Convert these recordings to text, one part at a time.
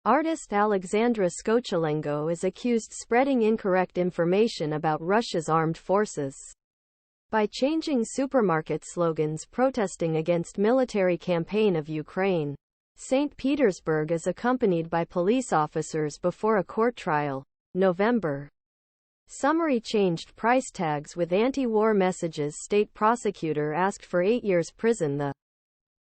Artist Alexandra Skochilengo is accused spreading incorrect information about Russia's armed forces by changing supermarket slogans protesting against military campaign of Ukraine. St Petersburg is accompanied by police officers before a court trial, November. Summary changed price tags with anti-war messages. State Prosecutor asked for 8 years prison. The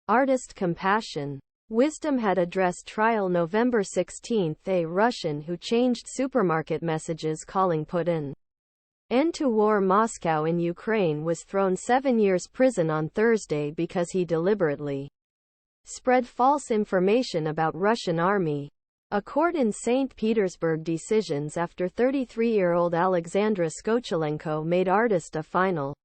artist Compassion Wisdom had addressed trial November 16. A Russian who changed supermarket messages calling Putin end to war Moscow in Ukraine was thrown 7 years prison on Thursday because he deliberately spread false information about Russian army. A court in St. Petersburg decisions after 33-year-old Alexandra Skochilenko made artist a final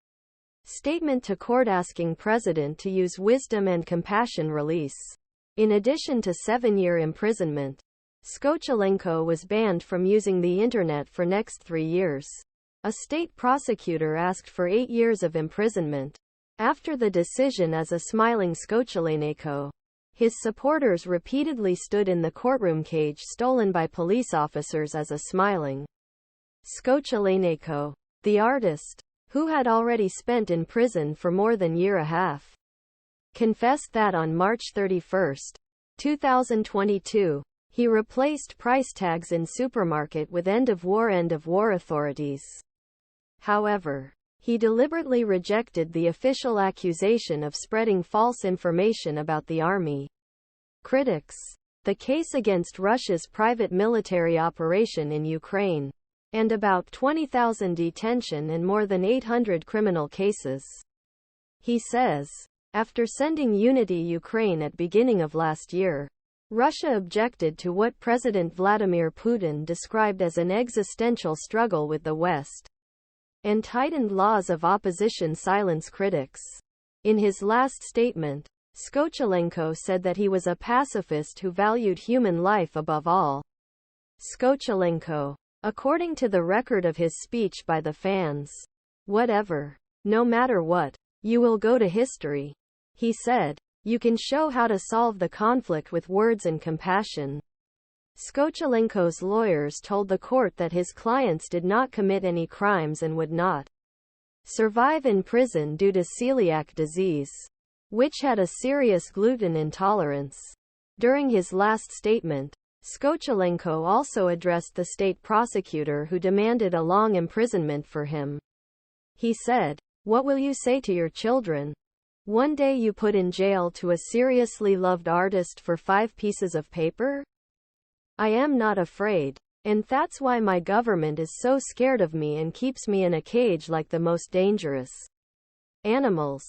statement to court asking president to use wisdom and compassion release. In addition to 7-year imprisonment, Skochilenko was banned from using the internet for next 3 years. A state prosecutor asked for 8 years of imprisonment. After the decision, as a smiling Skochileneko, his supporters repeatedly stood in the courtroom cage stolen by police officers as a smiling Skochileneko. The artist, who had already spent in prison for more than a year and a half, confessed that on March 31, 2022, he replaced price tags in supermarket with end of war authorities. However, he deliberately rejected the official accusation of spreading false information about the army. Critics. The case against Russia's private military operation in Ukraine, and about 20,000 detention and more than 800 criminal cases. He says, after sending Unity Ukraine at beginning of last year, Russia objected to what President Vladimir Putin described as an existential struggle with the West, and tightened laws of opposition silence critics. In his last statement, Skochilenko said that he was a pacifist who valued human life above all. Skochilenko, according to the record of his speech by the fans, whatever, no matter what, you will go to history. He said, you can show how to solve the conflict with words and compassion. Skochilenko's lawyers told the court that his clients did not commit any crimes and would not survive in prison due to celiac disease, which had a serious gluten intolerance. During his last statement, Skochilenko also addressed the state prosecutor who demanded a long imprisonment for him. He said, "What will you say to your children? One day you put in jail to a seriously loved artist for 5 pieces of paper? I am not afraid. And that's why my government is so scared of me and keeps me in a cage like the most dangerous animals."